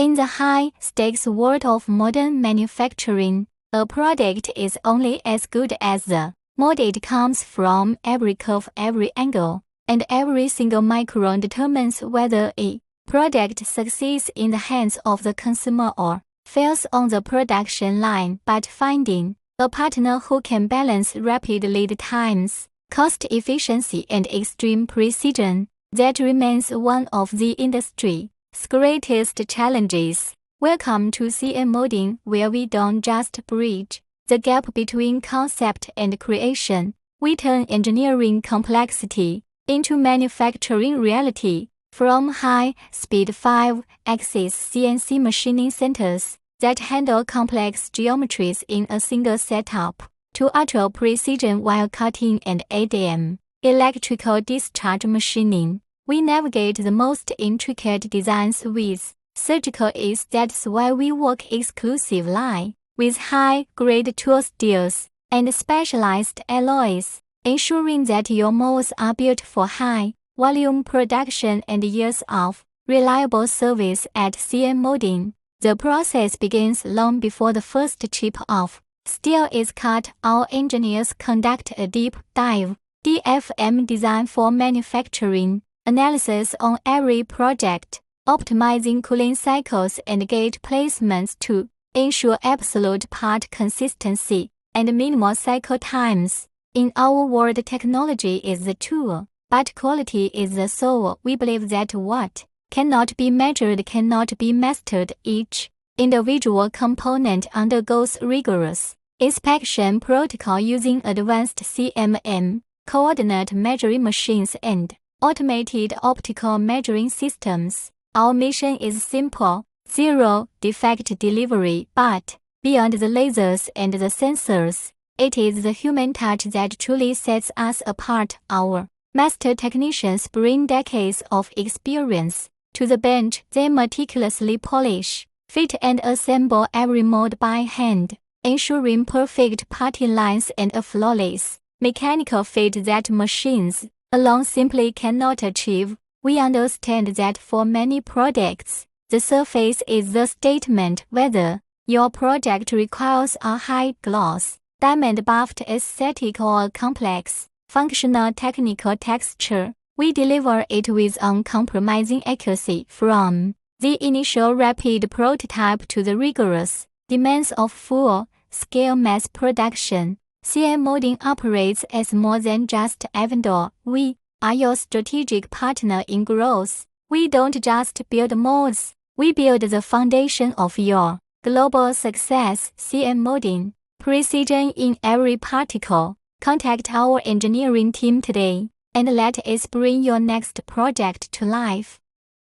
In the high-stakes world of modern manufacturing, a product is only as good as the mold it comes from. Every curve, every angle, and every single micron determines whether a product succeeds in the hands of the consumer or fails on the production line. But finding a partner who can balance rapid lead times, cost efficiency, and extreme precision, that remains one of the industry's greatest challenges. Welcome to CN Molding, where we don't just bridge the gap between concept and creation. We turn engineering complexity into manufacturing reality. From high-speed 5-axis CNC machining centers that handle complex geometries in a single setup, to ultra-precision wire cutting and ADM, electrical discharge machining, we navigate the most intricate designs with surgical ease. That's why we work exclusively with high-grade tool steels and specialized alloys, ensuring that your molds are built for high-volume production and years of reliable service. At CN Molding, the process begins long before the first chip of steel is cut. Our engineers conduct a deep dive DFM design for manufacturing analysis on every project, optimizing cooling cycles and gate placements to ensure absolute part consistency and minimal cycle times. In our world, technology is the tool, but quality is the soul. We believe that what cannot be measured cannot be mastered. Each individual component undergoes rigorous inspection protocol using advanced CMM, coordinate measuring machines, and automated optical measuring systems. Our mission is simple: zero defect delivery. But beyond the lasers and the sensors, it is the human touch that truly sets us apart. Our master technicians bring decades of experience to the bench. They meticulously polish, fit, and assemble every mold by hand, ensuring perfect parting lines and a flawless mechanical fit that machines alone simply cannot achieve. We understand that for many products, the surface is the statement. Whether your project requires a high-gloss, diamond-buffed aesthetic or a complex, functional technical texture, we deliver it with uncompromising accuracy. From the initial rapid prototype to the rigorous demands of full-scale mass production, CN Molding operates as more than just a vendor. We are your strategic partner in growth. We don't just build molds, we build the foundation of your global success. CN Molding, precision in every particle. Contact our engineering team today and let us bring your next project to life.